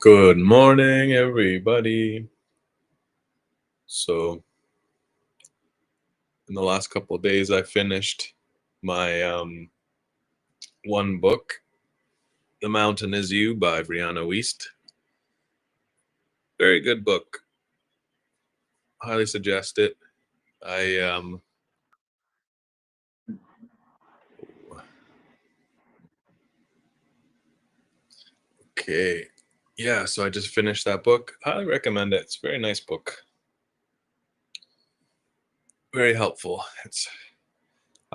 Good morning, everybody. So, in the last couple of days, I finished my one book, The Mountain Is You by Brianna Wiest. Very good book. Highly suggest it. I okay. Yeah, so I just finished that book. Highly recommend it. It's a very nice book. Very helpful. It's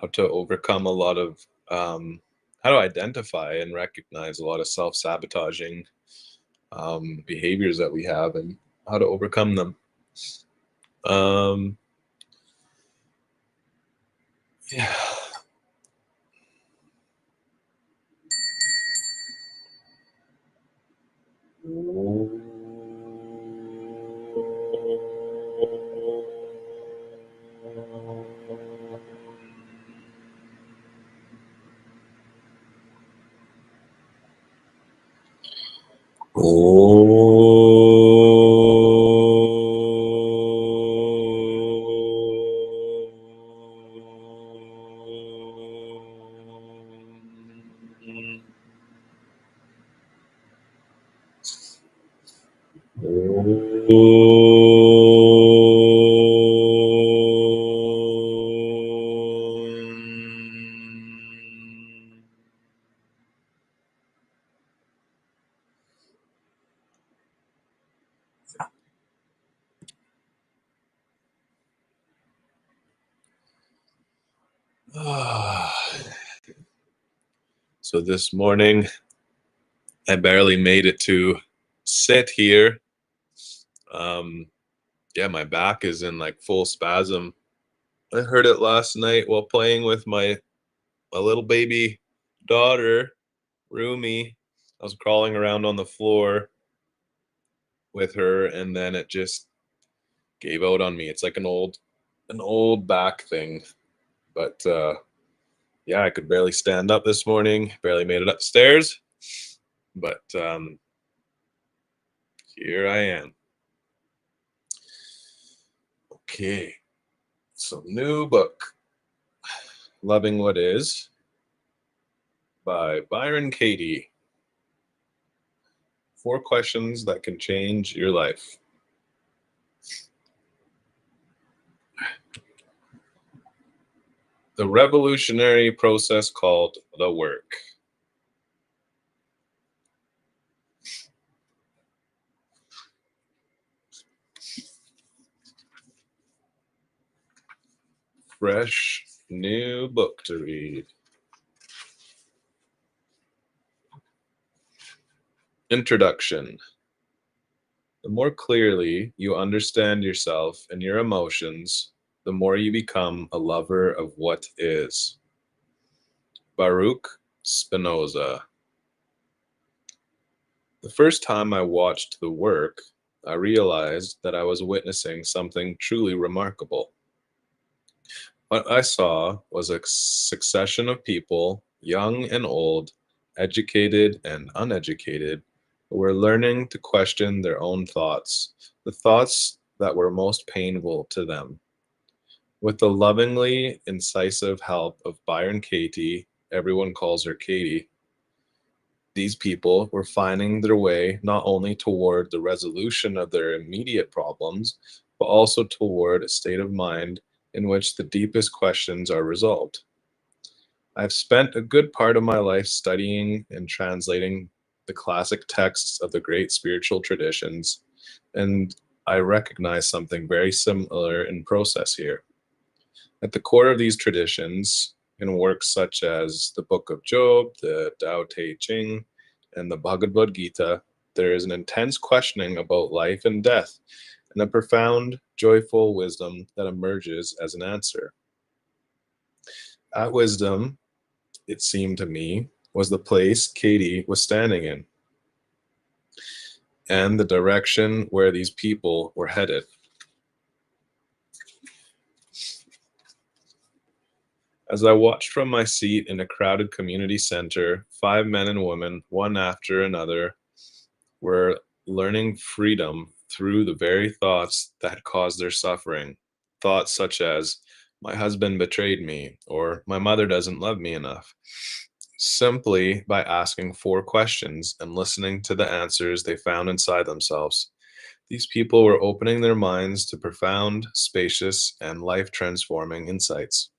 how to overcome a lot of how to identify and recognize a lot of self-sabotaging behaviors that we have and how to overcome them. Um, yeah. So this morning, I barely made it to sit here. Um, yeah, my back is in like full spasm. I heard it last night while playing with my little baby daughter, Rumi. I was crawling around on the floor with her, and then it just gave out on me. It's like an old back thing. But yeah, I could barely stand up this morning. Barely made it upstairs. But here I am. Okay, so new book, Loving What Is, by Byron Katie. 4 questions that can change your life. The revolutionary process called the work. Fresh new book to read. Introduction. The more clearly you understand yourself and your emotions, the more you become a lover of what is. Baruch Spinoza. The first time I watched the work, I realized that I was witnessing something truly remarkable. What I saw was a succession of people, young and old, educated and uneducated, who were learning to question their own thoughts, the thoughts that were most painful to them. With the lovingly incisive help of Byron Katie, everyone calls her Katie, these people were finding their way not only toward the resolution of their immediate problems, but also toward a state of mind in which the deepest questions are resolved. I've spent a good part of my life studying and translating the classic texts of the great spiritual traditions, and I recognize something very similar in process here. At the core of these traditions, in works such as the Book of Job, the Tao Te Ching, and the Bhagavad Gita, there is an intense questioning about life and death, and a profound, joyful wisdom that emerges as an answer. That wisdom, it seemed to me, was the place Katie was standing in, and the direction where these people were headed. As I watched from my seat in a crowded community center, 5 men and women, one after another, were learning freedom through the very thoughts that cause their suffering. Thoughts such as, my husband betrayed me, or my mother doesn't love me enough. Simply by asking four questions and listening to the answers they found inside themselves. These people were opening their minds to profound, spacious, and life transforming insights.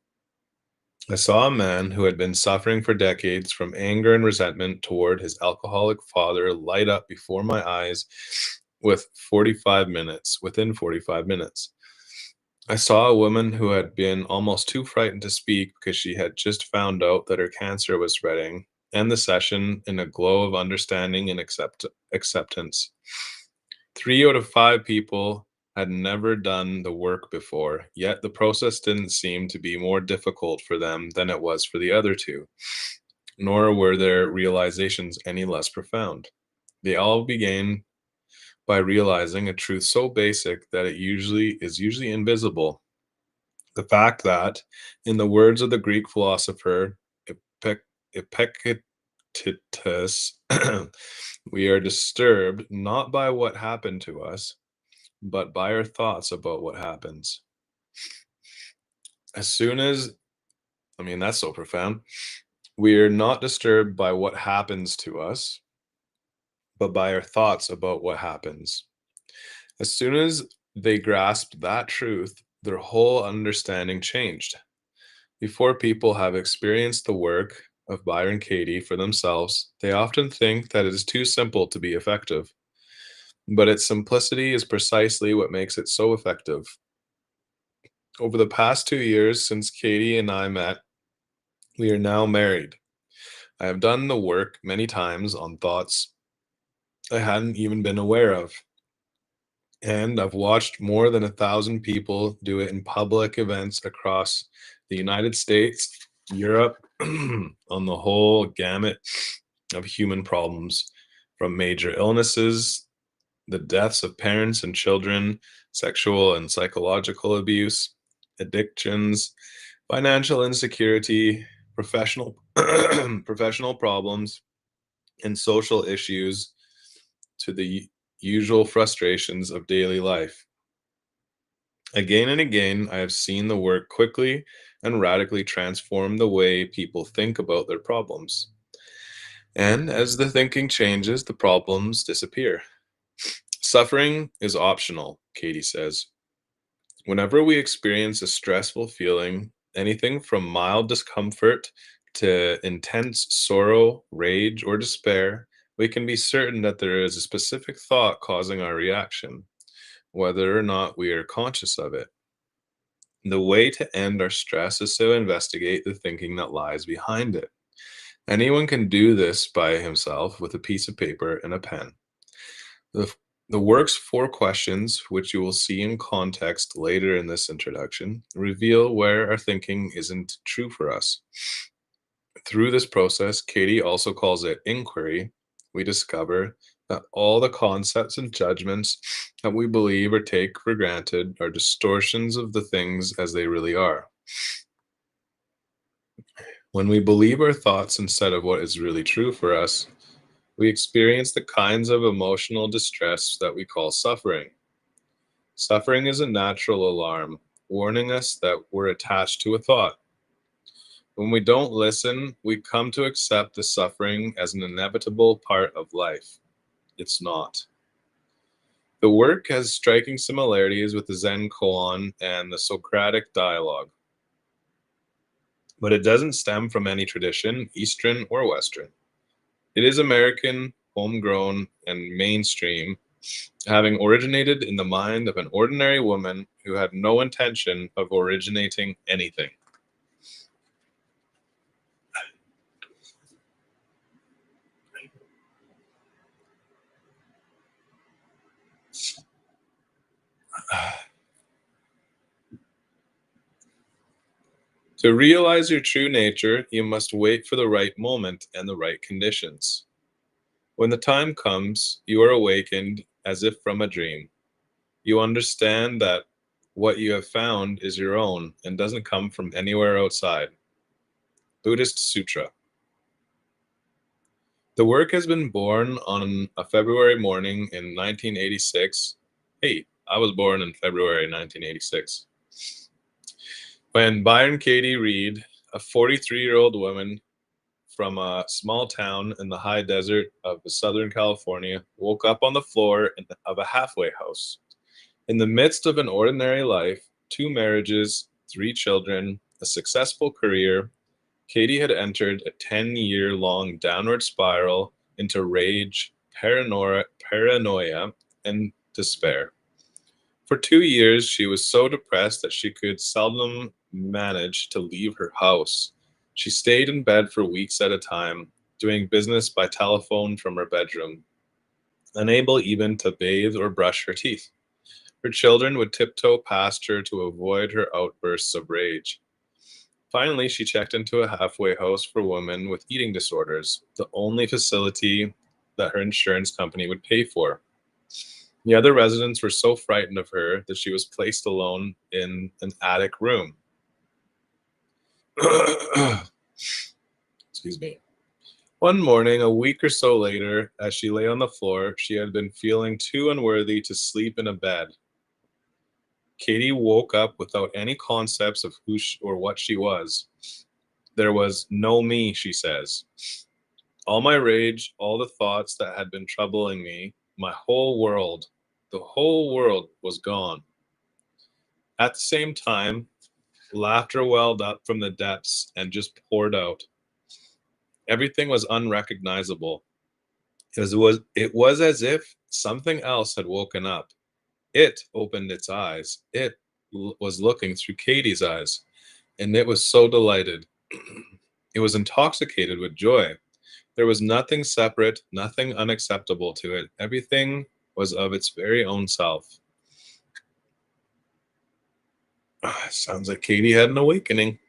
I saw a man who had been suffering for decades from anger and resentment toward his alcoholic father light up before my eyes within 45 minutes. I saw a woman who had been almost too frightened to speak because she had just found out that her cancer was spreading, end the session in a glow of understanding and acceptance. 3 out of 5 people had never done the work before, yet the process didn't seem to be more difficult for them than it was for the other two, nor were their realizations any less profound. They all began by realizing a truth so basic that it usually invisible. The fact that, in the words of the Greek philosopher Epictetus, we are disturbed not by what happened to us, but by our thoughts about what happens. As soon as, that's so profound. We are not disturbed by what happens to us, but by our thoughts about what happens. As soon as they grasped that truth, their whole understanding changed. Before people have experienced the work of Byron Katie for themselves, they often think that it is too simple to be effective. But its simplicity is precisely what makes it so effective. Over the past 2 years since Katie and I met, we are now married. I have done the work many times on thoughts I hadn't even been aware of. And I've watched more than 1,000 people do it in public events across the United States, Europe, on the whole gamut of human problems, from major illnesses, the deaths of parents and children, sexual and psychological abuse, addictions, financial insecurity, professional professional problems, and social issues to the usual frustrations of daily life. Again and again, I have seen the work quickly and radically transform the way people think about their problems. And as the thinking changes, the problems disappear. Suffering is optional, Katie says. Whenever we experience a stressful feeling, anything from mild discomfort to intense sorrow, rage, or despair, we can be certain that there is a specific thought causing our reaction, whether or not we are conscious of it. The way to end our stress is to investigate the thinking that lies behind it. Anyone can do this by himself with a piece of paper and a pen. The, the work's four questions, which you will see in context later in this introduction, reveal where our thinking isn't true for us. Through this process, Katie also calls it inquiry, we discover that all the concepts and judgments that we believe or take for granted are distortions of the things as they really are. When we believe our thoughts instead of what is really true for us, we experience the kinds of emotional distress that we call suffering. Suffering is a natural alarm, warning us that we're attached to a thought. When we don't listen, we come to accept the suffering as an inevitable part of life. It's not. The work has striking similarities with the Zen koan and the Socratic dialogue, but it doesn't stem from any tradition, Eastern or Western. It is American, homegrown, and mainstream, having originated in the mind of an ordinary woman who had no intention of originating anything. To realize your true nature, you must wait for the right moment and the right conditions. When the time comes, you are awakened as if from a dream. You understand that what you have found is your own and doesn't come from anywhere outside. Buddhist Sutra. The work has been born on a February morning in 1986. Hey, I was born in February 1986. When Byron Katie Reed, a 43-year-old woman from a small town in the high desert of Southern California, woke up on the floor of a halfway house. In the midst of an ordinary life, two marriages, three children, a successful career, Katie had entered a 10-year-long downward spiral into rage, paranoia, and despair. For 2 years, she was so depressed that she could seldom manage to leave her house. She stayed in bed for weeks at a time, doing business by telephone from her bedroom, unable even to bathe or brush her teeth. Her children would tiptoe past her to avoid her outbursts of rage. Finally, she checked into a halfway house for women with eating disorders, the only facility that her insurance company would pay for. The other residents were so frightened of her that she was placed alone in an attic room. Excuse me. One morning, a week or so later, as she lay on the floor, she had been feeling too unworthy to sleep in a bed. Katie woke up without any concepts of or what she was. There was no me, she says. All my rage, all the thoughts that had been troubling me, my whole world, the whole world was gone. At the same time, laughter welled up from the depths and just poured out. Everything was unrecognizable. It was as if something else had woken up. It opened its eyes. It was looking through Katie's eyes, and it was so delighted. It was intoxicated with joy. There was nothing separate, nothing unacceptable to it. Everything was of its very own self. Sounds like Katie had an awakening.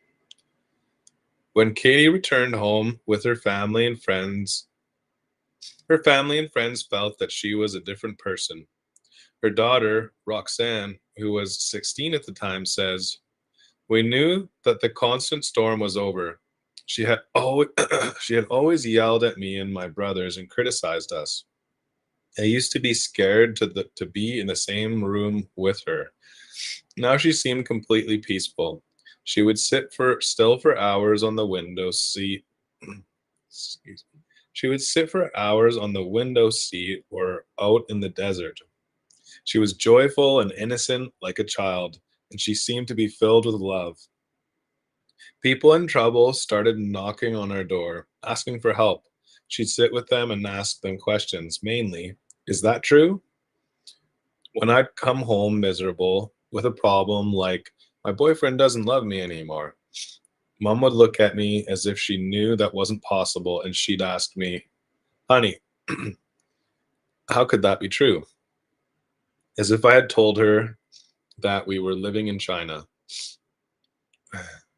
When Katie returned home with her family and friends felt that she was a different person. Her daughter, Roxanne, who was 16 at the time, says, "We knew that the constant storm was over. She had always, she had always yelled at me and my brothers and criticized us. I used to be scared to be in the same room with her. Now she seemed completely peaceful. She would sit for still for hours on the window seat. Excuse me. She would sit for hours on the window seat or out in the desert. She was joyful and innocent like a child, and she seemed to be filled with love. People in trouble started knocking on our door, asking for help. She'd sit with them and ask them questions, mainly, is that true? When I'd come home miserable with a problem like, my boyfriend doesn't love me anymore, Mom would look at me as if she knew that wasn't possible, and she'd ask me, honey, how could that be true? As if I had told her that we were living in China.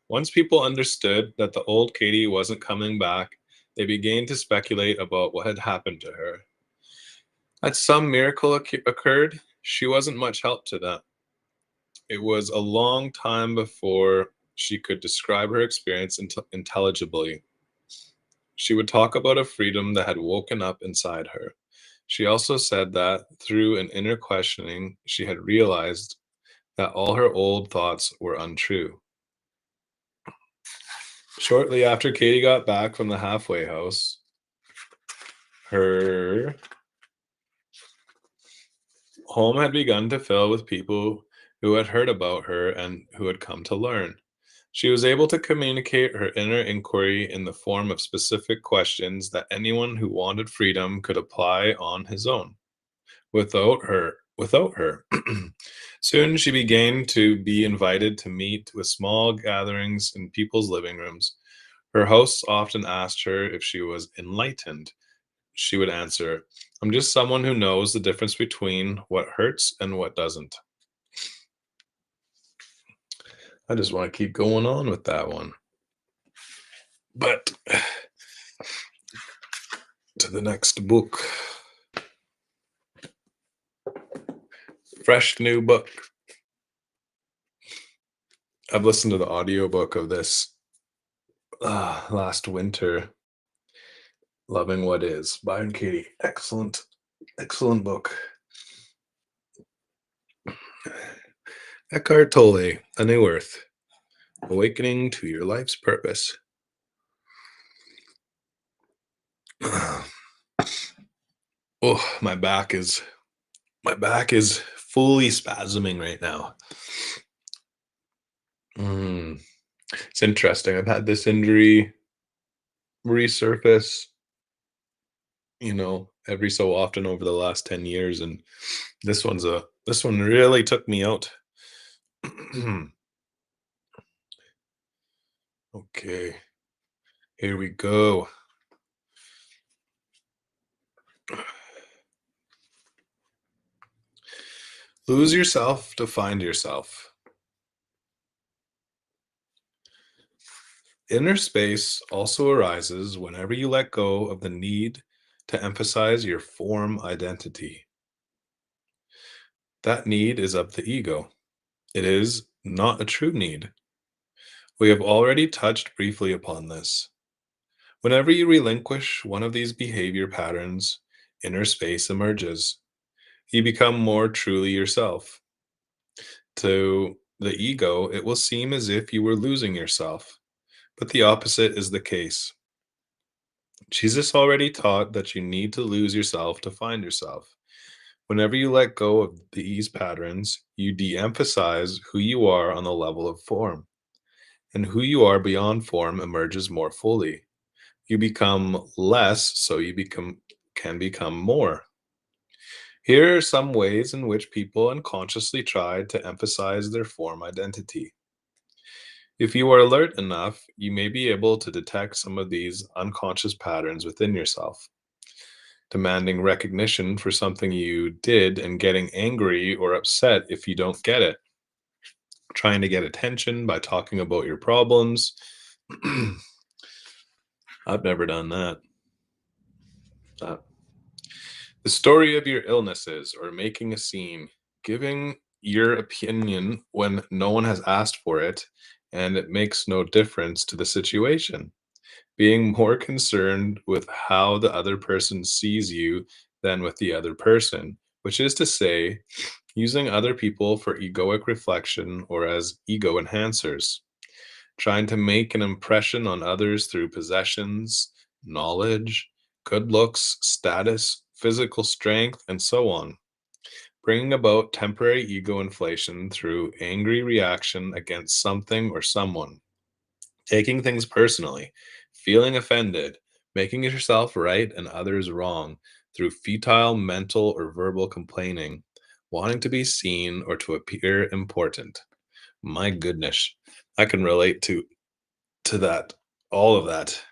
Once people understood that the old Katie wasn't coming back, they began to speculate about what had happened to her. Had some miracle occurred, she wasn't much help to them. It was a long time before she could describe her experience intelligibly. She would talk about a freedom that had woken up inside her. She also said that through an inner questioning, she had realized that all her old thoughts were untrue. Shortly after Katie got back from the halfway house, her home had begun to fill with people who had heard about her and who had come to learn. She was able to communicate her inner inquiry in the form of specific questions that anyone who wanted freedom could apply on his own. Without her. Soon she began to be invited to meet with small gatherings in people's living rooms. Her hosts often asked her if she was enlightened. She would answer, I'm just someone who knows the difference between what hurts and what doesn't. I just want to keep going on with that one. But to the next book. Fresh new book. I've listened to the audiobook of this last winter. Loving What Is, Byron Katie. Excellent, excellent book. Eckhart Tolle, A New Earth, Awakening to Your Life's Purpose. Oh, my back is fully spasming right now. Mm, it's interesting. I've had this injury resurface, every so often over the last 10 years, and this one really took me out. Okay, here we go. Lose yourself to find yourself. Inner space also arises whenever you let go of the need to emphasize your form identity. That need is of the ego. It is not a true need. We have already touched briefly upon this. Whenever you relinquish one of these behavior patterns, inner space emerges. You become more truly yourself. To the ego, it will seem as if you were losing yourself, but the opposite is the case. Jesus already taught that you need to lose yourself to find yourself. Whenever you let go of these patterns, you de emphasize who you are on the level of form, and who you are beyond form emerges more fully. You become less, so can become more. Here are some ways in which people unconsciously try to emphasize their form identity. If you are alert enough, you may be able to detect some of these unconscious patterns within yourself. Demanding recognition for something you did and getting angry or upset if you don't get it. Trying to get attention by talking about your problems. I've never done that. Uh, the story of your illnesses or making a scene, giving your opinion when no one has asked for it and it makes no difference to the situation. Being more concerned with how the other person sees you than with the other person, which is to say, using other people for egoic reflection or as ego enhancers, trying to make an impression on others through possessions, knowledge, good looks, status, physical strength, and so on, bringing about temporary ego inflation through angry reaction against something or someone, taking things personally, feeling offended, making yourself right and others wrong through futile mental or verbal complaining, wanting to be seen or to appear important. My goodness, I can relate to that, all of that.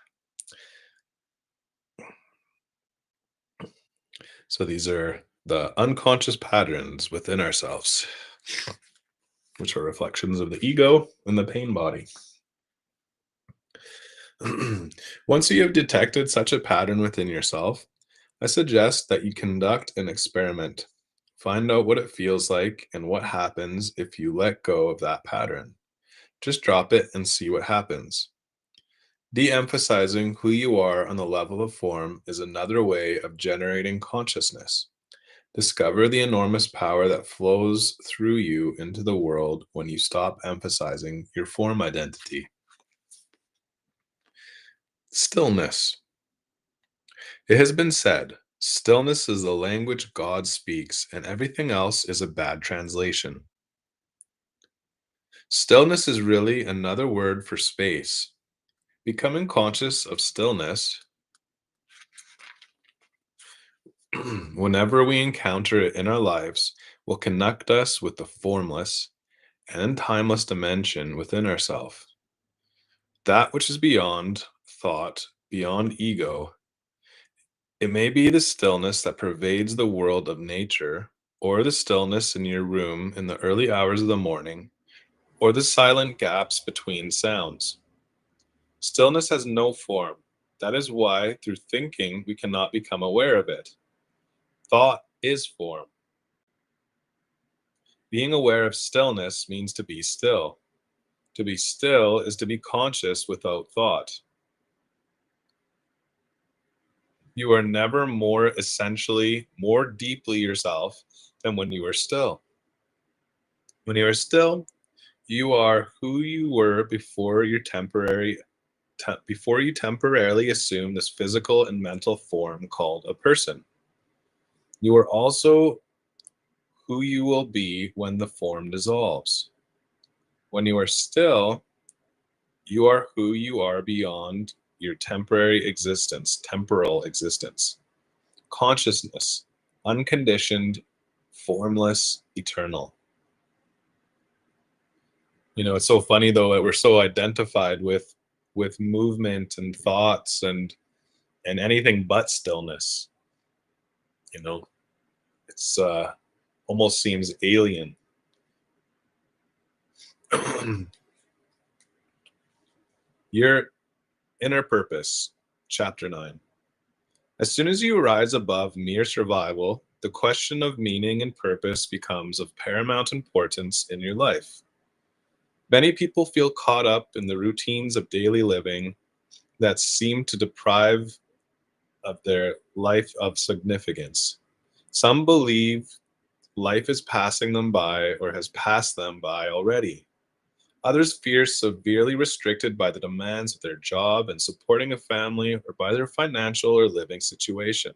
So these are the unconscious patterns within ourselves, which are reflections of the ego and the pain body. Once you have detected such a pattern within yourself, I suggest that you conduct an experiment. Find out what it feels like and what happens if you let go of that pattern. Just drop it and see what happens. De emphasizing who you are on the level of form is another way of generating consciousness. Discover the enormous power that flows through you into the world when you stop emphasizing your form identity. Stillness. It has been said, stillness is the language God speaks, and everything else is a bad translation. Stillness is really another word for space. Becoming conscious of stillness, whenever we encounter it in our lives, will connect us with the formless and timeless dimension within ourselves. That which is beyond thought, beyond ego. It may be the stillness that pervades the world of nature, or the stillness in your room in the early hours of the morning, or the silent gaps between sounds. Stillness has no form. That is why, through thinking, we cannot become aware of it. Thought is form. Being aware of stillness means to be still. To be still is to be conscious without thought. You are never more essentially, more deeply yourself than when you are still. When you are still, you are who you were before you temporarily assume this physical and mental form called a person. You are also who you will be when the form dissolves. When you are still, you are who you are beyond your temporal existence. Consciousness, unconditioned, formless, eternal. It's so funny though that we're so identified with movement and thoughts and anything but stillness. You know, it's almost seems alien. Your inner purpose, chapter 9. As soon as you rise above mere survival, the question of meaning and purpose becomes of paramount importance in your life. Many people feel caught up in the routines of daily living that seem to deprive of their life of significance. Some believe life is passing them by or has passed them by already. Others feel severely restricted by the demands of their job and supporting a family or by their financial or living situation.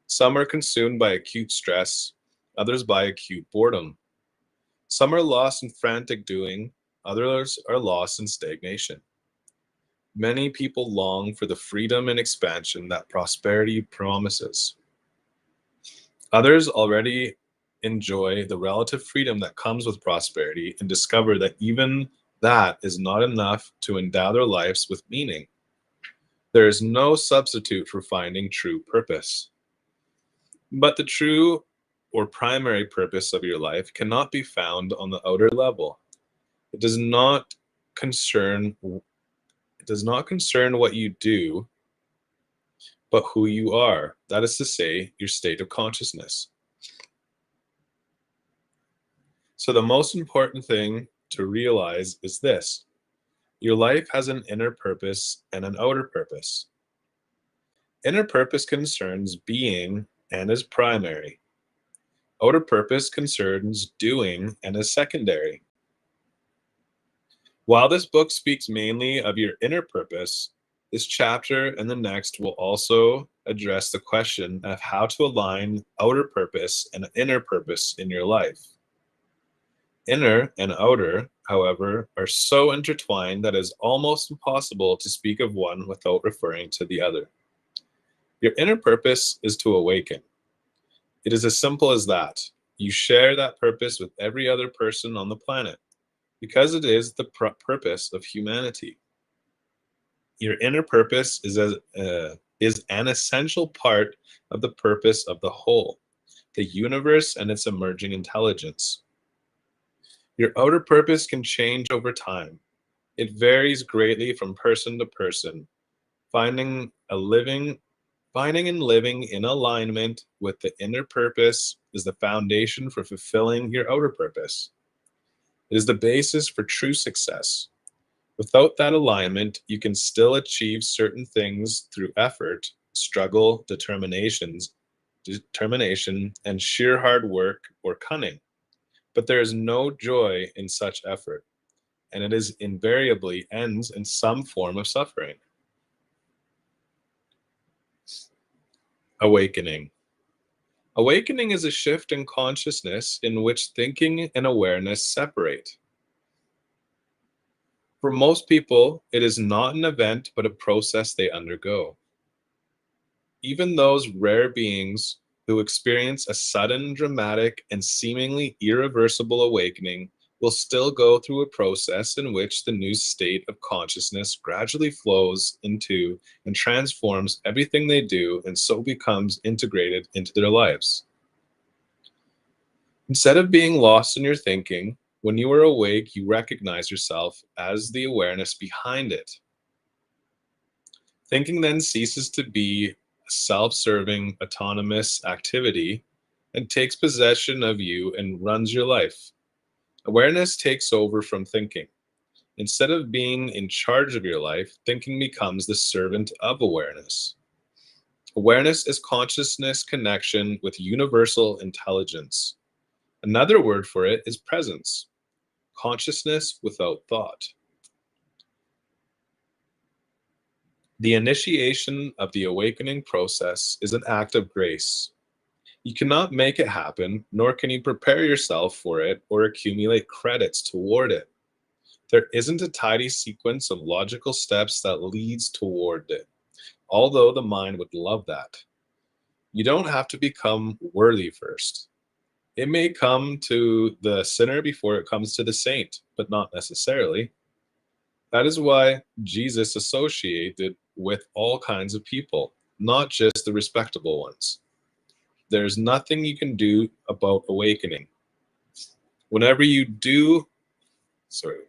Some are consumed by acute stress, others by acute boredom. Some are lost in frantic doing, others are lost in stagnation. Many people long for the freedom and expansion that prosperity promises. Others already enjoy the relative freedom that comes with prosperity and discover that even that is not enough to endow their lives with meaning. There is no substitute for finding true purpose. But the true or primary purpose of your life cannot be found on the outer level. It does not concern what you do, but who you are. That is to say, your state of consciousness. So the most important thing to realize is this: your life has an inner purpose and an outer purpose. Inner purpose concerns being and is primary. Outer purpose concerns doing and is secondary. While this book speaks mainly of your inner purpose, this chapter and the next will also address the question of how to align outer purpose and inner purpose in your life. Inner and outer, however, are so intertwined that it is almost impossible to speak of one without referring to the other. Your inner purpose is to awaken. It is as simple as that. You share that purpose with every other person on the planet because it is the purpose of humanity. Your inner purpose is an essential part of the purpose of the whole, the universe and its emerging intelligence. Your outer purpose can change over time. It varies greatly from person to person. Finding a living Finding and living in alignment with the inner purpose is the foundation for fulfilling your outer purpose. It is the basis for true success. Without that alignment, you can still achieve certain things through effort, struggle, determination, and sheer hard work or cunning. But there is no joy in such effort, and it is invariably ends in some form of suffering. Awakening. Awakening is a shift in consciousness in which thinking and awareness separate. For most people, it is not an event but a process they undergo. Even those rare beings who experience a sudden, dramatic, and seemingly irreversible awakening will still go through a process in which the new state of consciousness gradually flows into and transforms everything they do and so becomes integrated into their lives. Instead of being lost in your thinking, when you are awake, you recognize yourself as the awareness behind it. Thinking then ceases to be a self-serving, autonomous activity and takes possession of you and runs your life. Awareness takes over from thinking. Instead of being in charge of your life, thinking becomes the servant of awareness. Awareness is consciousness connection with universal intelligence. Another word for it is presence, consciousness without thought. The initiation of the awakening process is an act of grace. You cannot make it happen, nor can you prepare yourself for it or accumulate credits toward it. There isn't a tidy sequence of logical steps that leads toward it, although the mind would love that. You don't have to become worthy first. It may come to the sinner before it comes to the saint, but not necessarily. That is why Jesus associated with all kinds of people, not just the respectable ones. There's nothing you can do about awakening. Whenever you do,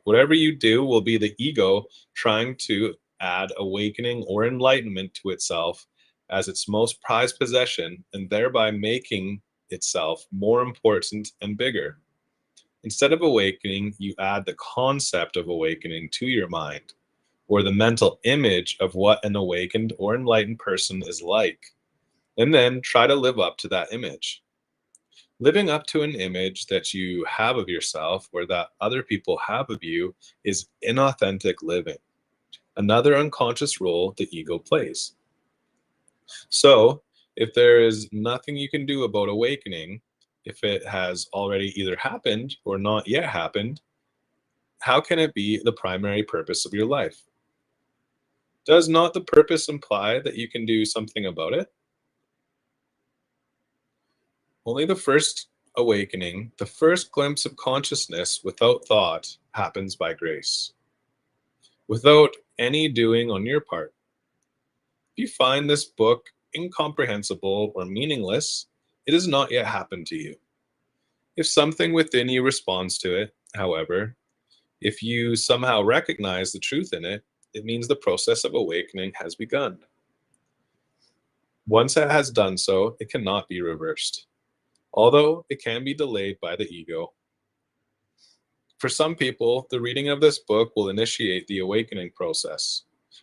whatever you do will be the ego trying to add awakening or enlightenment to itself as its most prized possession and thereby making itself more important and bigger. Instead of awakening, you add the concept of awakening to your mind, or the mental image of what an awakened or enlightened person is like, and then try to live up to that image. Living up to an image that you have of yourself or that other people have of you is inauthentic living, another unconscious role the ego plays. So, if there is nothing you can do about awakening, if it has already either happened or not yet happened, how can it be the primary purpose of your life? Does not the purpose imply that you can do something about it? Only the first awakening, the first glimpse of consciousness without thought, happens by grace, without any doing on your part. If you find this book incomprehensible or meaningless, it has not yet happened to you. If something within you responds to it, however, if you somehow recognize the truth in it, it means the process of awakening has begun. Once it has done so, it cannot be reversed, although it can be delayed by the ego. For some people, the reading of this book will initiate the awakening process.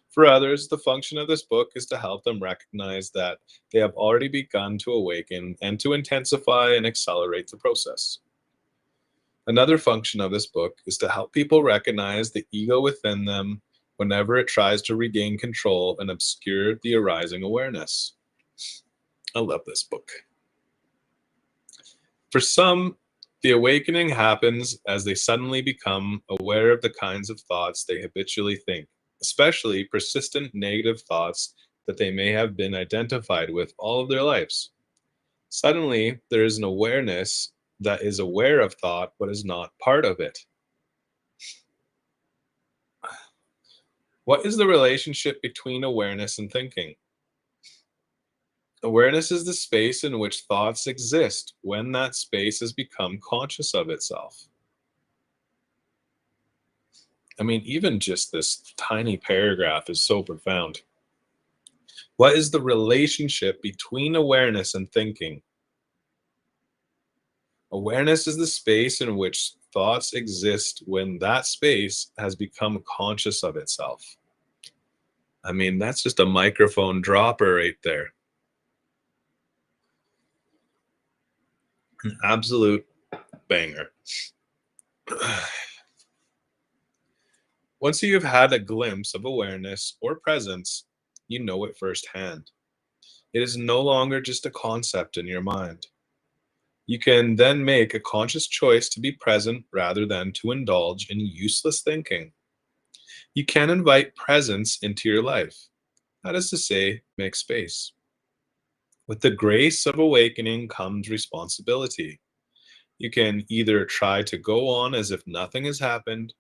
For others, the function of this book is to help them recognize that they have already begun to awaken and to intensify and accelerate the process. Another function of this book is to help people recognize the ego within them whenever it tries to regain control and obscure the arising awareness. I love this book. For some, the awakening happens as they suddenly become aware of the kinds of thoughts they habitually think, especially persistent negative thoughts that they may have been identified with all of their lives. Suddenly, there is an awareness that is aware of thought but is not part of it. What is the relationship between awareness and thinking? Awareness is the space in which thoughts exist when that space has become conscious of itself. I mean, even just this tiny paragraph is so profound. What is the relationship between awareness and thinking? Awareness is the space in which thoughts exist when that space has become conscious of itself. I mean, that's just a microphone dropper right there. An absolute banger. Once you've had a glimpse of awareness or presence, you know it firsthand. It is no longer just a concept in your mind. You can then make a conscious choice to be present rather than to indulge in useless thinking. You can invite presence into your life. That is to say, make space. With the grace of awakening comes responsibility. You can either try to go on as if nothing has happened,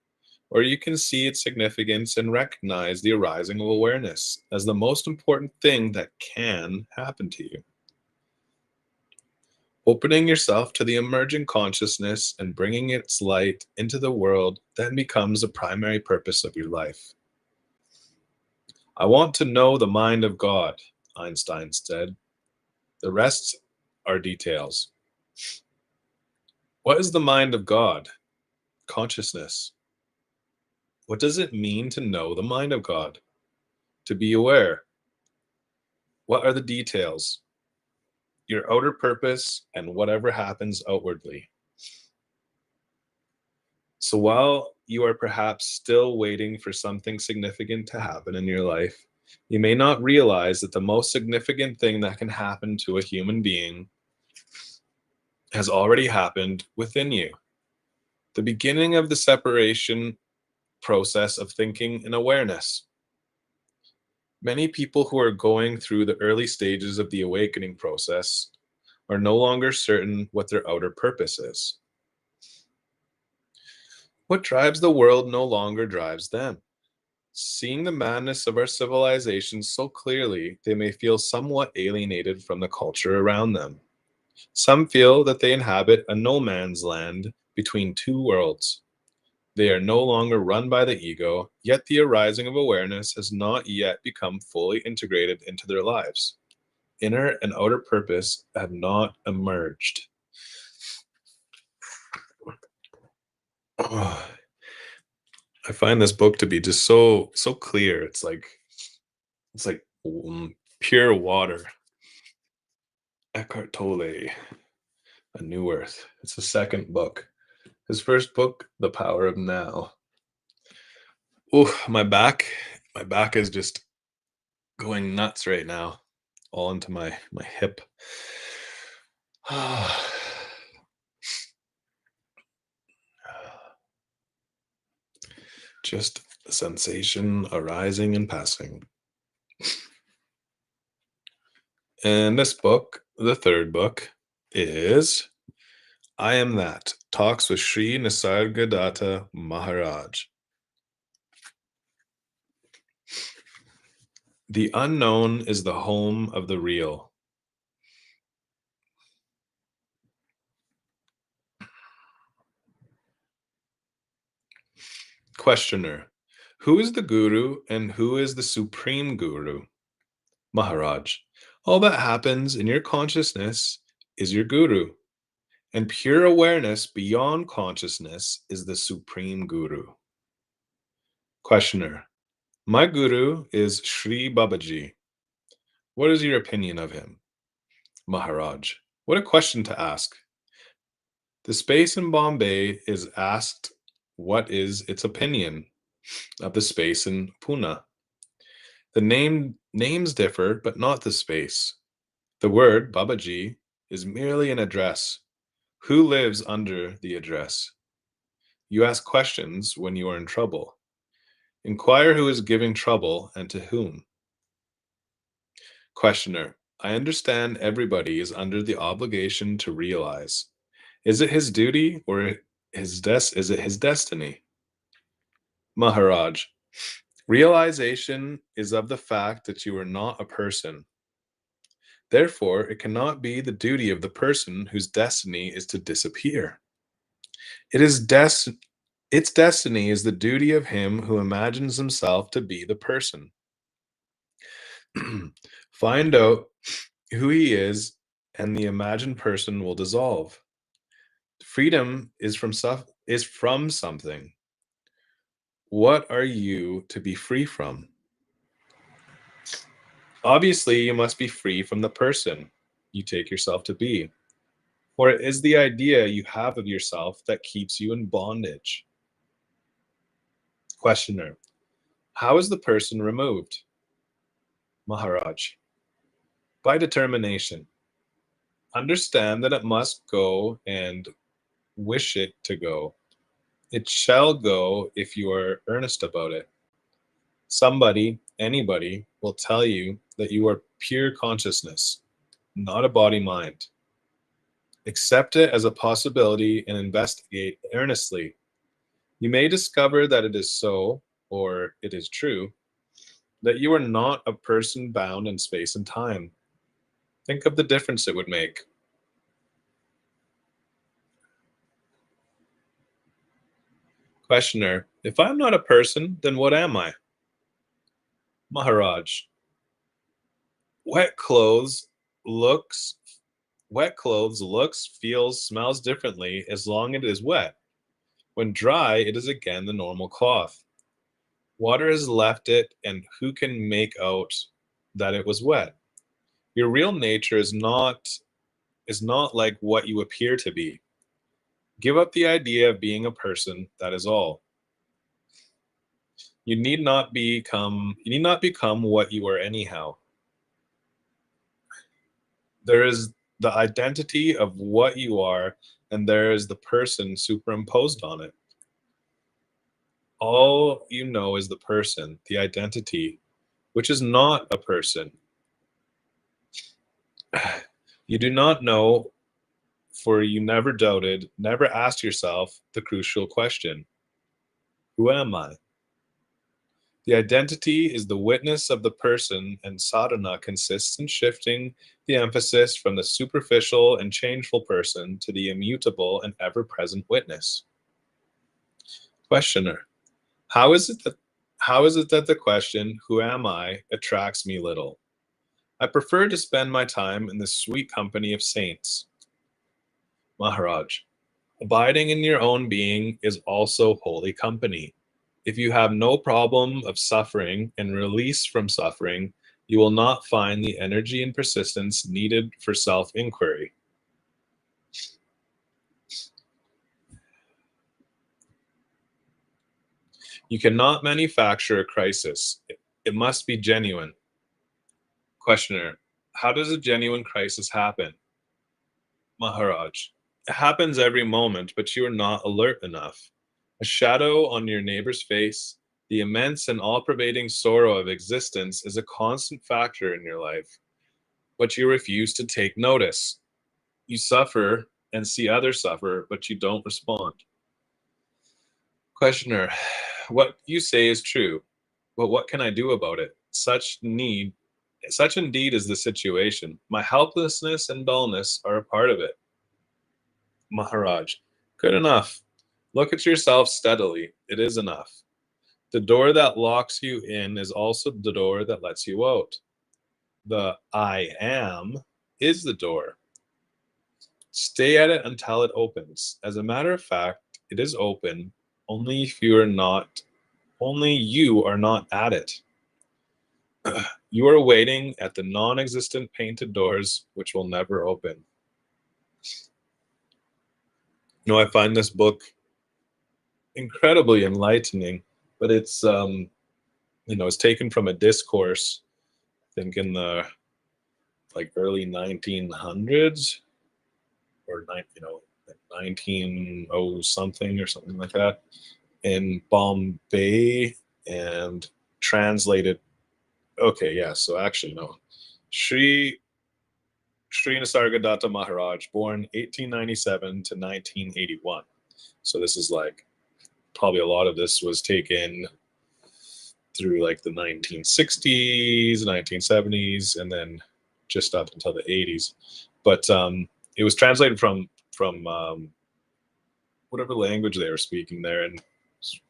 or you can see its significance and recognize the arising of awareness as the most important thing that can happen to you. Opening yourself to the emerging consciousness and bringing its light into the world then becomes the primary purpose of your life. I want to know the mind of God, Einstein said. The rest are details. What is the mind of God? Consciousness. What does it mean to know the mind of God? To be aware. What are the details? Your outer purpose and whatever happens outwardly. So while you are perhaps still waiting for something significant to happen in your life, you may not realize that the most significant thing that can happen to a human being has already happened within you. The beginning of the separation process of thinking and awareness. Many people who are going through the early stages of the awakening process are no longer certain what their outer purpose is. What drives the world no longer drives them. Seeing the madness of our civilization so clearly, they may feel somewhat alienated from the culture around them. Some feel that they inhabit a no man's land between two worlds. They are no longer run by the ego, yet the arising of awareness has not yet become fully integrated into their lives. Inner and outer purpose have not emerged. Oh, I find this book to be just so clear. It's like pure water. Eckhart Tolle, A New Earth. It's the second book. His first book, The Power of Now. Oh, my back is just going nuts right now, all into my hip. Just a sensation arising and passing. And this book, the third book, is I Am That, Talks with Sri Nisargadatta Maharaj. The unknown is the home of the real. Questioner. Who is the Guru and who is the Supreme Guru? Maharaj. All that happens in your consciousness is your Guru, and pure awareness beyond consciousness is the Supreme Guru. Questioner. My Guru is Sri Babaji. What is your opinion of him? Maharaj. What a question to ask. The space in Bombay is asked what is its opinion of the space in Pune. The names differ, but not the space. The word Babaji is merely an address. Who lives under the address? You ask questions when you are in trouble. Inquire who is giving trouble and to whom. Questioner. I understand everybody is under the obligation to realize. Is it his duty or is it his destiny? Maharaj. Realization is of the fact that you are not a person. Therefore, it cannot be the duty of the person whose destiny is to disappear. Its destiny is the duty of him who imagines himself to be the person. Find out who he is, and the imagined person will dissolve. Freedom is from something. What are you to be free from? Obviously, you must be free from the person you take yourself to be, or it is the idea you have of yourself that keeps you in bondage. Questioner. How is the person removed? Maharaj. By determination. Understand that it must go and wish it to go. It shall go if you are earnest about it. Somebody, anybody, will tell you that you are pure consciousness, not a body mind. Accept it as a possibility and investigate earnestly. You may discover that it is so, or it is true, that you are not a person bound in space and time. Think of the difference it would make. Questioner. If I'm not a person, then what am I? Maharaj. Wet clothes looks Wet clothes looks, feels, smells differently as long as it is wet. When dry, it is again the normal cloth. Water has left it, and who can make out that it was wet? Your real nature is not like what you appear to be. Give up the idea of being a person, that is all. You need not become what you are anyhow. There is the identity of what you are, and there is the person superimposed on it. All you know is the person, the identity, which is not a person. You do not know, for you never doubted, never asked yourself the crucial question: who am I? The identity is the witness of the person, and sadhana consists in shifting the emphasis from the superficial and changeful person to the immutable and ever present witness. Questioner: How is it that the question, who am I, attracts me little? I prefer to spend my time in the sweet company of saints. Maharaj: Abiding in your own being is also holy company. If you have no problem of suffering and release from suffering, you will not find the energy and persistence needed for self-inquiry. You cannot manufacture a crisis. It must be genuine. Questioner: How does a genuine crisis happen? Maharaj: It happens every moment, but you are not alert enough. A shadow on your neighbor's face, the immense and all-pervading sorrow of existence is a constant factor in your life, but you refuse to take notice. You suffer and see others suffer, but you don't respond. Questioner: What you say is true, but what can I do about it? Such indeed is the situation. My helplessness and dullness are a part of it. Maharaj: Good enough. Look at yourself steadily. It is enough. The door that locks you in is also the door that lets you out. The I am is the door. Stay at it until it opens. As a matter of fact, it is open only if only you are not at it. You are waiting at the non-existent painted doors which will never open. I find this book incredibly enlightening, but it's taken from a discourse, I think in the like early 1900s or 1900 something or something like that in Bombay, and translated. Okay, yeah. So actually, no. Sri Nisargadatta Maharaj, born 1897 to 1981. So this is like probably a lot of this was taken through like the 1960s, 1970s, and then just up until the 80s. But it was translated from whatever language they were speaking there, and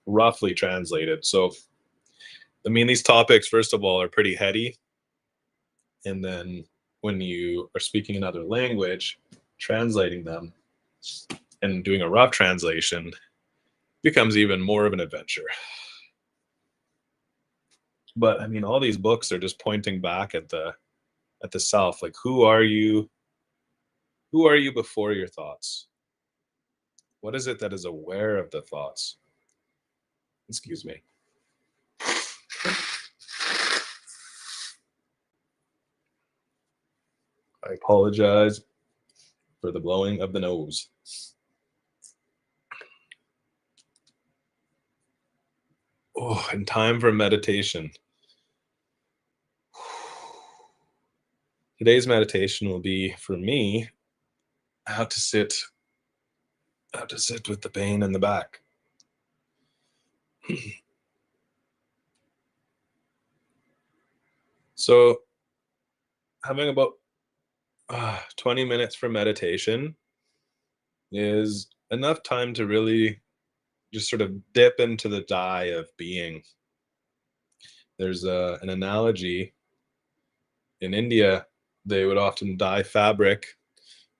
roughly translated. So I mean, these topics, first of all, are pretty heady, and then when you are speaking another language, translating them and doing a rough translation becomes even more of an adventure. But I mean, all these books are just pointing back at the self. Like, who are you? Who are you before your thoughts? What is it that is aware of the thoughts? Excuse me. I apologize for the blowing of the nose. Oh, and time for meditation. Today's meditation will be for me how to sit with the pain in the back. So having about 20 minutes for meditation is enough time to really just sort of dip into the dye of being. There's an analogy in India. They would often dye fabric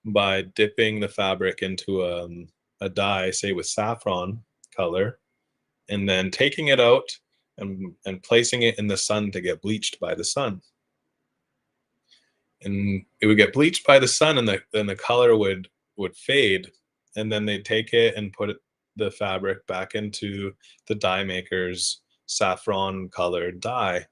by dipping the fabric into a dye, say with saffron color, and then taking it out and placing it in the sun to get bleached by the sun. and it would get bleached by the sun, and then the color would fade, and then they'd take it and put the fabric back into the dye maker's saffron colored dye,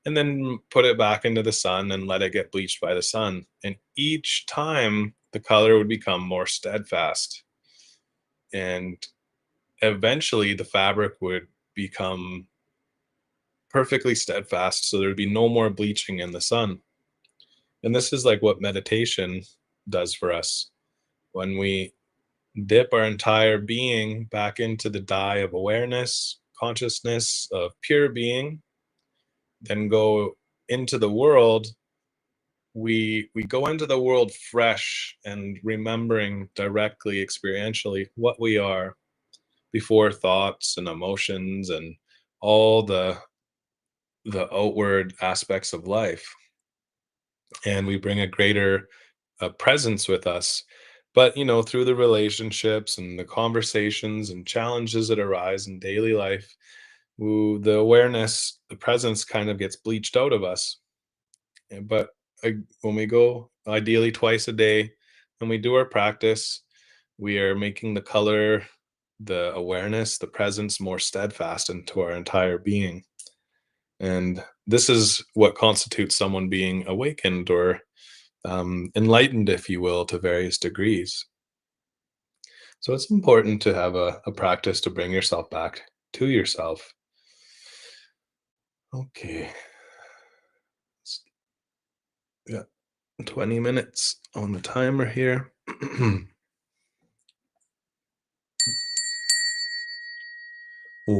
and then put it back into the sun and let it get bleached by the sun. And each time the color would become more steadfast. And eventually the fabric would become perfectly steadfast. So there'd be no more bleaching in the sun. And this is like what meditation does for us. When we dip our entire being back into the dye of awareness, consciousness, of pure being, then go into the world, we go into the world fresh and remembering directly experientially what we are before thoughts and emotions and all the outward aspects of life, and we bring a greater presence with us. But through the relationships and the conversations and challenges that arise in daily life, the awareness, the presence kind of gets bleached out of us. But when we go ideally twice a day and we do our practice, we are making the color, the awareness, the presence more steadfast into our entire being. And this is what constitutes someone being awakened or enlightened, if you will, to various degrees. So it's important to have a practice to bring yourself back to yourself. Okay. Yeah, 20 minutes on the timer here. ॐ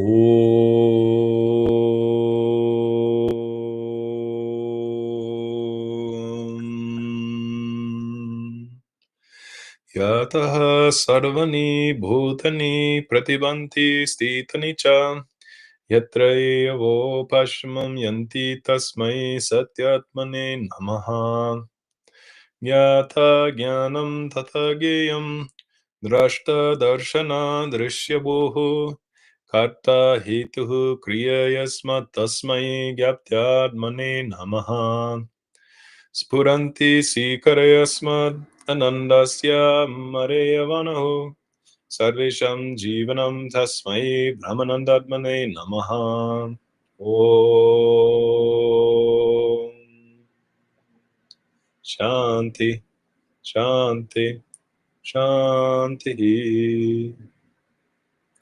यतः सर्वनि भूतनि प्रतिबन्ति स्थितनि च यत्र एवोपशमं यन्ति तस्मै सत्यात्मने नमः। यथा ज्ञानं तथा ज्ञेयं द्रष्टदर्शना दृश्यभूः कर्ता हेतुः क्रिया यस्मात् तस्मै ज्ञात्यात्मने नमः। स्फुरन्ति सीकरयस्मात् आनन्दस्य मरेयवनः सर्वेषां जीवनं तस्मै ब्रह्मानन्दात्मने नमः। ॐ शान्ति शान्ति Shanti.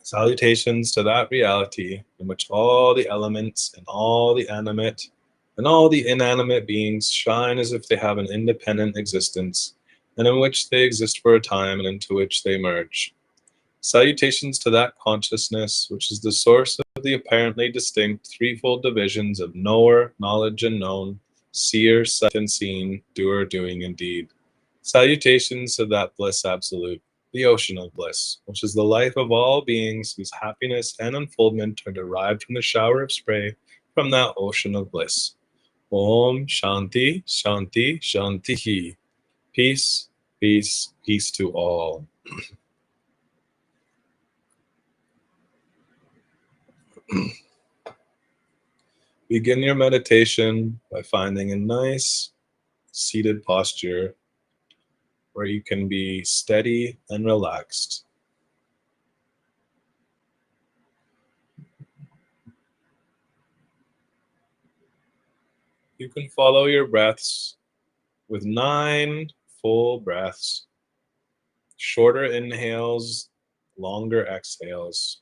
Salutations to that reality in which all the elements and all the animate and all the inanimate beings shine as if they have an independent existence, and in which they exist for a time and into which they merge. Salutations to that consciousness, which is the source of the apparently distinct threefold divisions of knower, knowledge, and known, seer, sight, and seen, doer, doing, and deed. Salutations to that bliss absolute, the ocean of bliss, which is the life of all beings whose happiness and unfoldment are derived from the shower of spray from that ocean of bliss. Om Shanti, Shanti, Shanti. Peace, peace, peace to all. Begin your meditation by finding a nice seated posture where you can be steady and relaxed. You can follow your breaths with 9 full breaths, shorter inhales, longer exhales.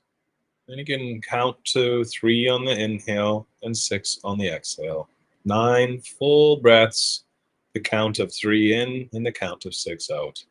Then you can count to 3 on the inhale and 6 on the exhale. 9 full breaths, the count of 3 in and the count of 6 out.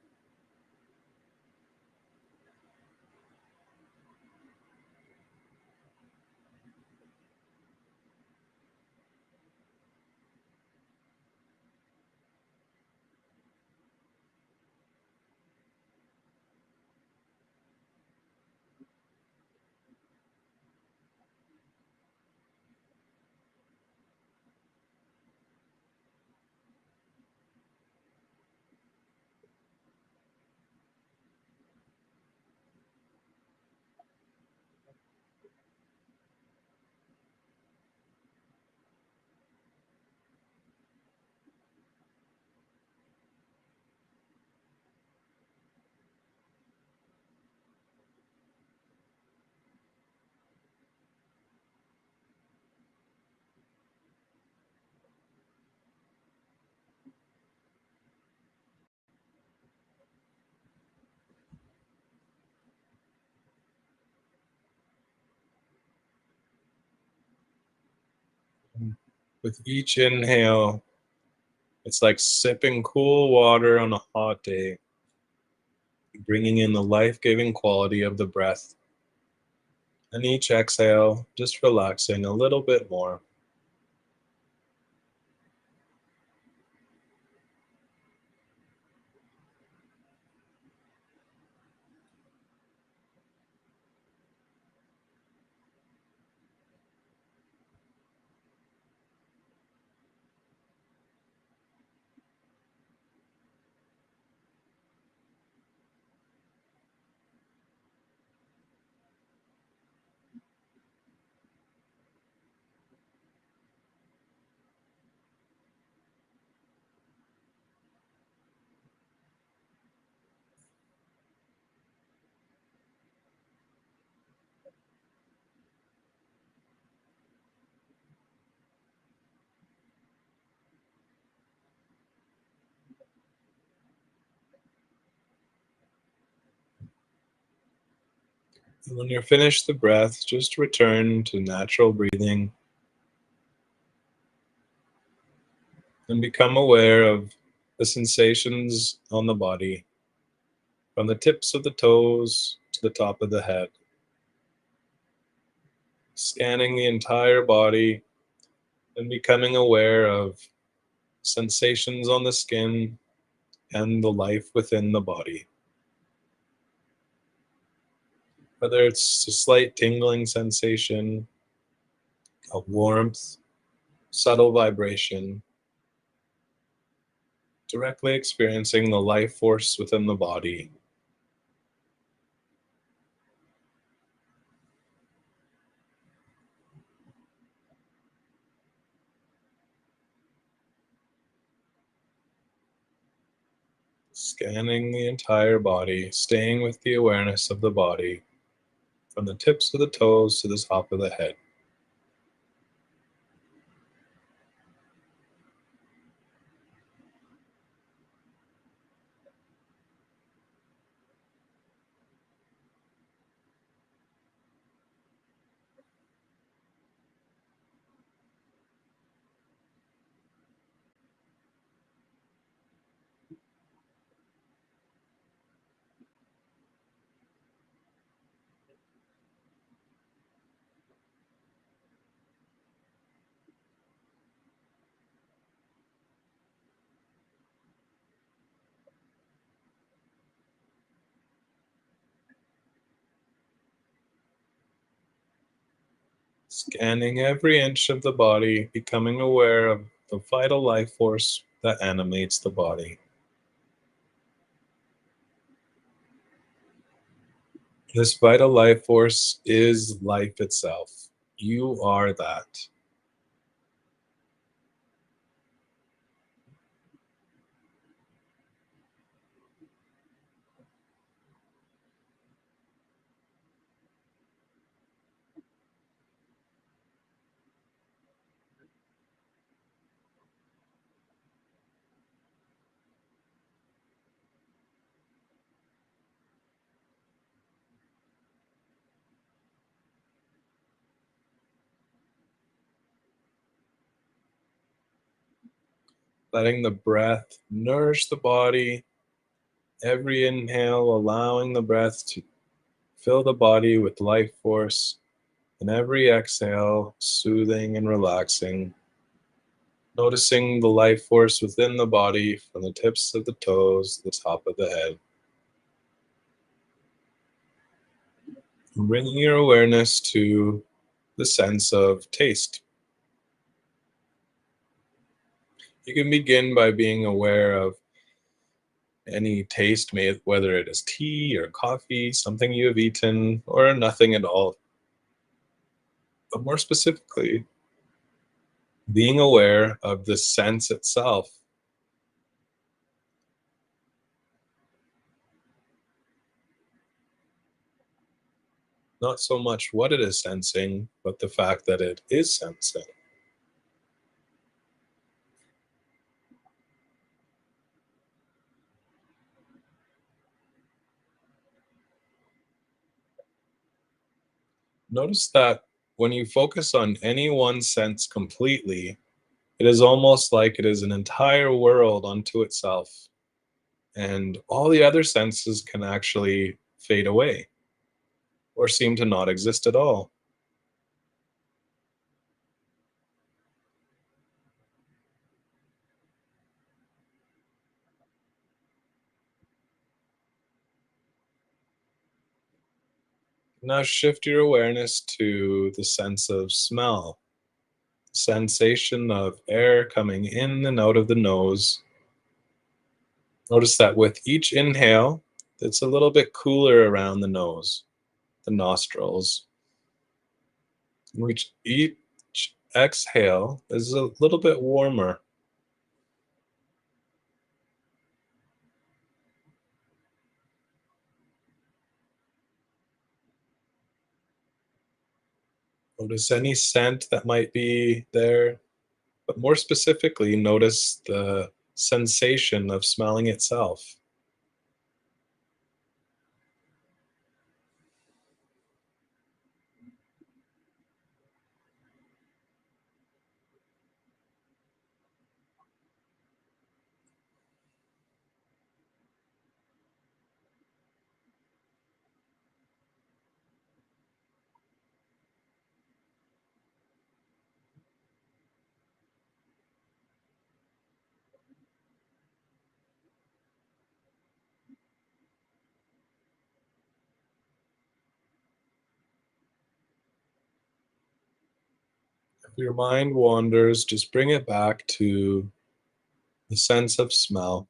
With each inhale, it's like sipping cool water on a hot day, bringing in the life giving quality of the breath. And each exhale, just relaxing a little bit more. And when you're finished the breath, just return to natural breathing and become aware of the sensations on the body, from the tips of the toes to the top of the head, scanning the entire body and becoming aware of sensations on the skin and the life within the body. Whether it's a slight tingling sensation, a warmth, subtle vibration, directly experiencing the life force within the body. Scanning the entire body, staying with the awareness of the body from the tips of the toes to the top of the head. Scanning every inch of the body, becoming aware of the vital life force that animates the body. This vital life force is life itself. You are that. Letting the breath nourish the body. Every inhale, allowing the breath to fill the body with life force. And every exhale, soothing and relaxing. Noticing the life force within the body from the tips of the toes to the top of the head. Bringing your awareness to the sense of taste. You can begin by being aware of any taste, whether it is tea or coffee, something you have eaten, or nothing at all. But more specifically, being aware of the sense itself, not so much what it is sensing, but the fact that it is sensing. Notice that when you focus on any one sense completely, It is almost like it is an entire world unto itself, and all the other senses can actually fade away or seem to not exist at all. Now shift your awareness to the sense of smell, sensation of air coming in and out of the nose. Notice that with each inhale, it's a little bit cooler around the nose, the nostrils. Which each exhale is a little bit warmer. Notice any scent that might be there, but more specifically, notice the sensation of smelling itself. If your mind wanders, just bring it back to the sense of smell.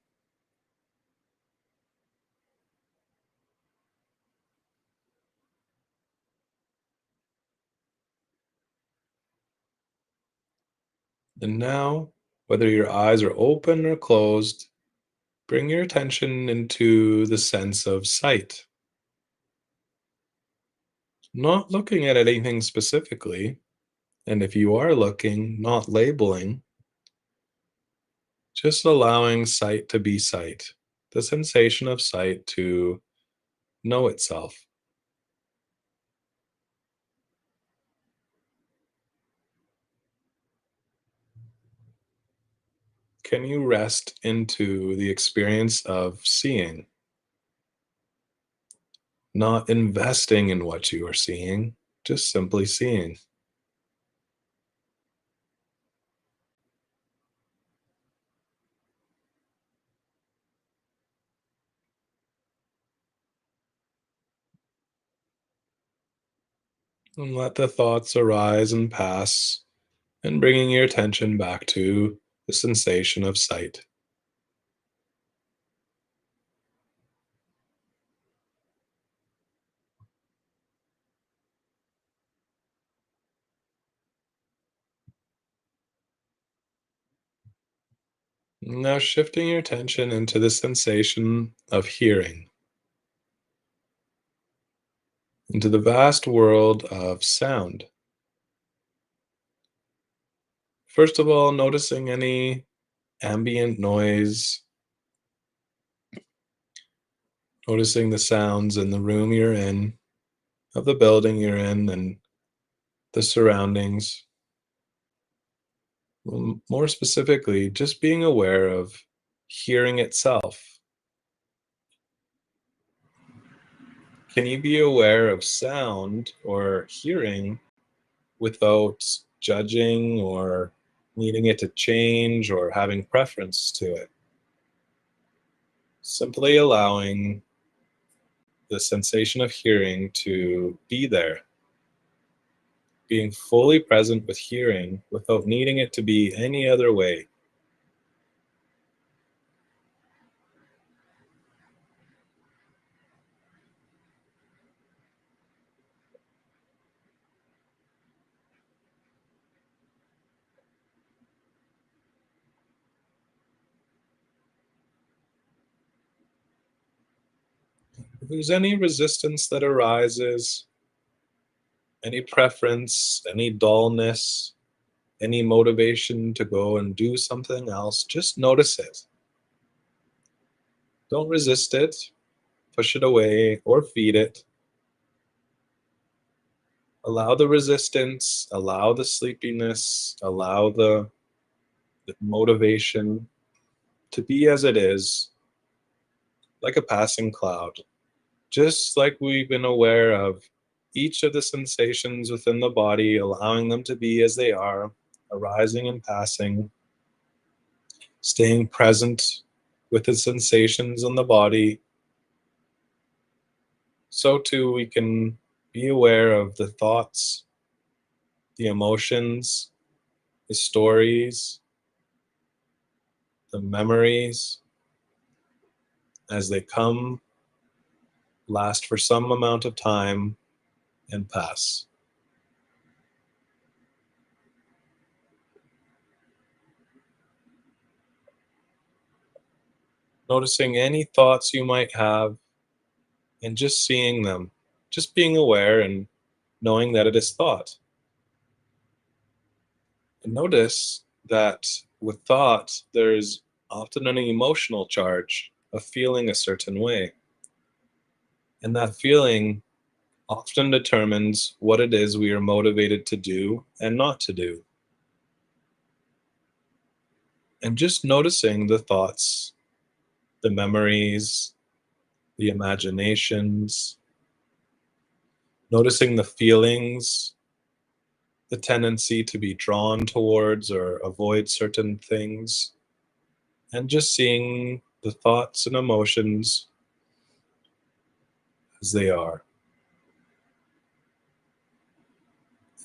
And now, whether your eyes are open or closed, bring your attention into the sense of sight. Not looking at anything specifically, and if you are looking, not labeling, just allowing sight to be sight, the sensation of sight to know itself. Can you rest into the experience of seeing, not investing in what you are seeing, just simply seeing? And let the thoughts arise and pass, and bringing your attention back to the sensation of sight. Now, shifting your attention into the sensation of hearing, into the vast world of sound. First of all, noticing any ambient noise, noticing the sounds in the room you're in, of the building you're in, and the surroundings. More specifically, just being aware of hearing itself. Can you be aware of sound or hearing without judging or needing it to change or having preference to it? Simply allowing the sensation of hearing to be there, being fully present with hearing without needing it to be any other way. If there's any resistance that arises, any preference, any dullness, any motivation to go and do something else, just notice it. Don't resist it, push it away, or feed it. Allow the resistance, allow the sleepiness, allow the the motivation to be as it is, like a passing cloud. Just like we've been aware of each of the sensations within the body, allowing them to be as they are, arising and passing, staying present with the sensations in the body, so too we can be aware of the thoughts, the emotions, the stories, the memories as they come, last for some amount of time, and pass. Noticing any thoughts you might have and just seeing them, just being aware and knowing that it is thought. And notice that with thought, there's often an emotional charge of feeling a certain way. And that feeling often determines what it is we are motivated to do and not to do. And just noticing the thoughts, the memories, the imaginations, noticing the feelings, the tendency to be drawn towards or avoid certain things, and just seeing the thoughts and emotions as they are.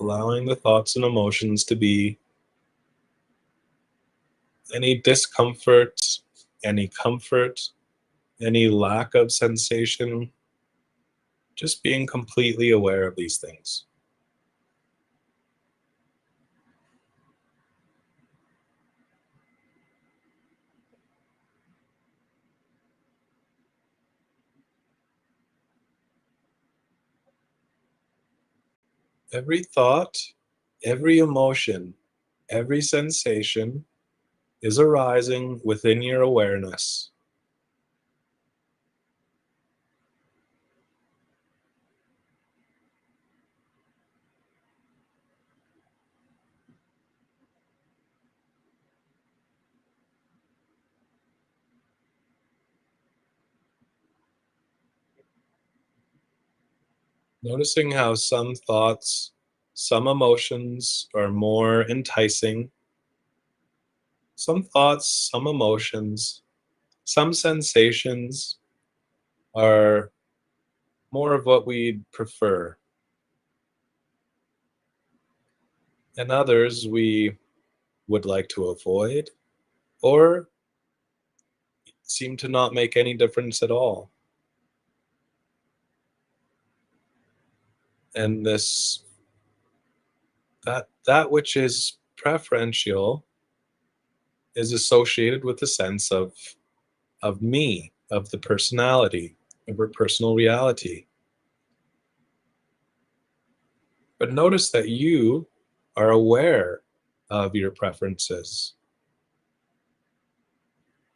Allowing the thoughts and emotions to be any discomfort, any comfort, any lack of sensation, just being completely aware of these things. Every thought, every emotion, every sensation is arising within your awareness. Noticing how some thoughts, some emotions are more enticing, some thoughts, some emotions, some sensations are more of what we'd prefer, and others we would like to avoid or seem to not make any difference at all. And this that which is preferential is associated with the sense of me, of the personality, of our personal reality. But notice that you are aware of your preferences.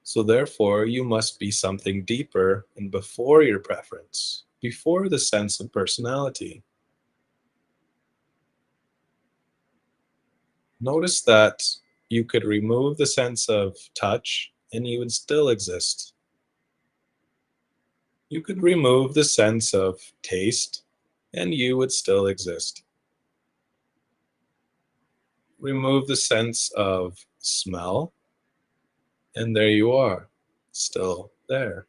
So therefore, you must be something deeper and before your preference, before the sense of personality. Notice that you could remove the sense of touch and you would still exist. You could remove the sense of taste and you would still exist. Remove the sense of smell and there you are, still there.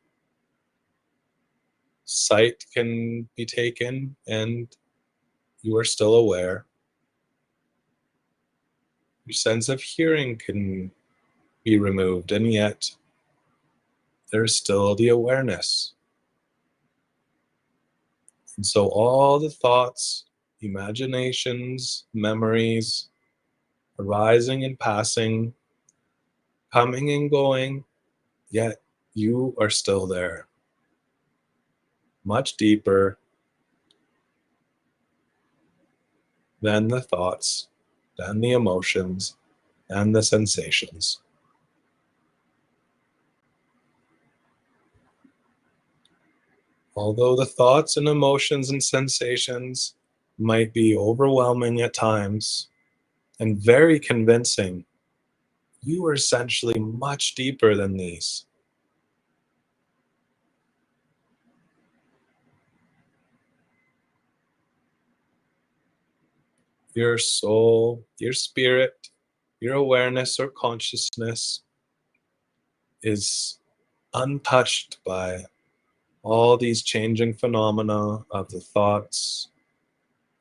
Sight can be taken and you are still aware. Your sense of hearing can be removed, and yet there's still the awareness. And so all the thoughts, imaginations, memories, arising and passing, coming and going, yet you are still there, much deeper than the thoughts, than the emotions, and the sensations. Although the thoughts and emotions and sensations might be overwhelming at times and very convincing, You are essentially much deeper than these. Your soul, your spirit, your awareness or consciousness is untouched by all these changing phenomena of the thoughts,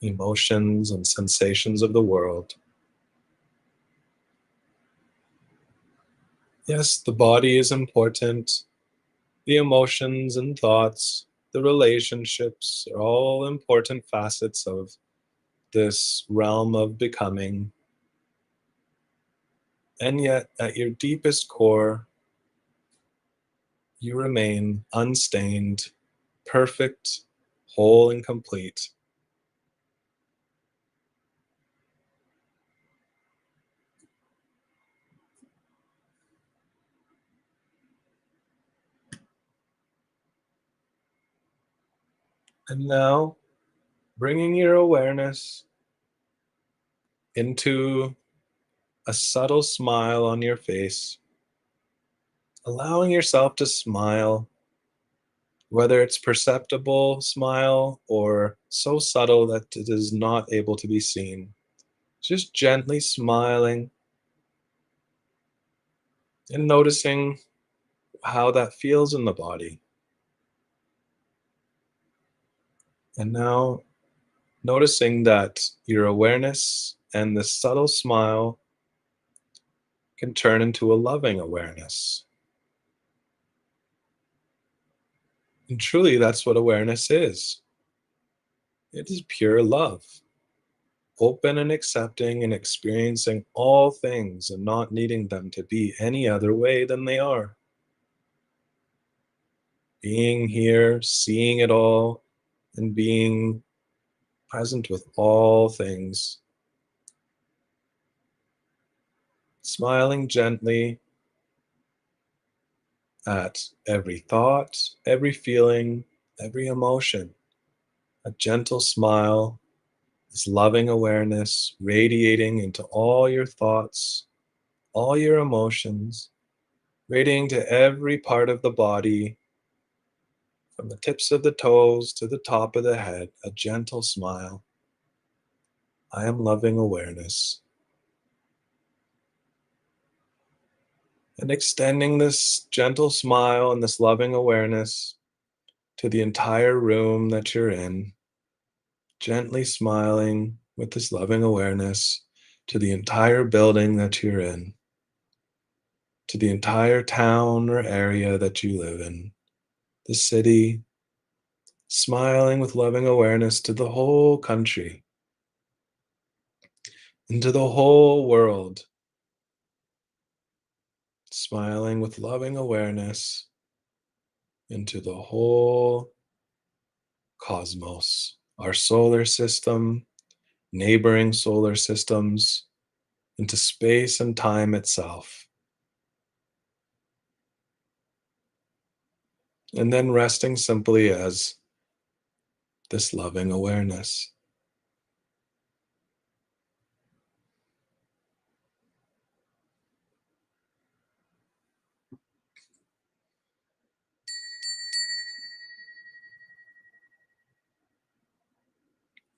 emotions, and sensations of the world. Yes, the body is important. The emotions and thoughts, the relationships are all important facets of this realm of becoming. And yet, at your deepest core, you remain unstained, perfect, whole, and complete. And now, bringing your awareness into a subtle smile on your face, allowing yourself to smile, whether it's perceptible smile or so subtle that it is not able to be seen. Just gently smiling and noticing how that feels in the body. And now noticing that your awareness and the subtle smile can turn into a loving awareness. And truly, that's what awareness is. It is pure love, open and accepting and experiencing all things and not needing them to be any other way than they are. Being here, seeing it all, and being present with all things. Smiling gently at every thought, every feeling, every emotion. A gentle smile, this loving awareness radiating into all your thoughts, all your emotions, radiating to every part of the body, from the tips of the toes to the top of the head, a gentle smile. I am loving awareness. And extending this gentle smile and this loving awareness to the entire room that you're in, gently smiling with this loving awareness to the entire building that you're in, to the entire town or area that you live in, the city, smiling with loving awareness to the whole country, into the whole world, smiling with loving awareness into the whole cosmos, our solar system, neighboring solar systems, into space and time itself. And then resting simply as this loving awareness.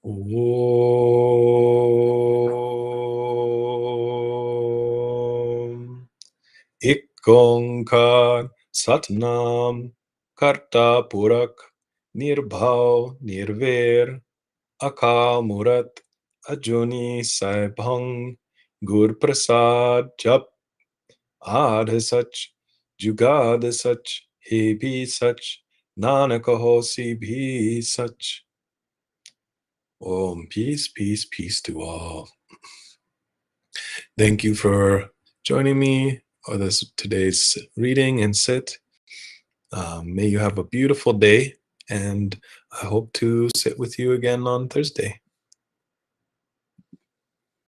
Om Ik Onkar Satnam Karta Purak Nirbhav Nirvair Akamurat Ajuni Saibhang Gur Prasad Jap Adh Sach Jugad Sach He Bhi Sach Nanak Hosi Bhi Sach. Om, peace, peace, peace to all. Thank you for joining me for this today's reading and sit. May you have a beautiful day, and I hope to sit with you again on Thursday.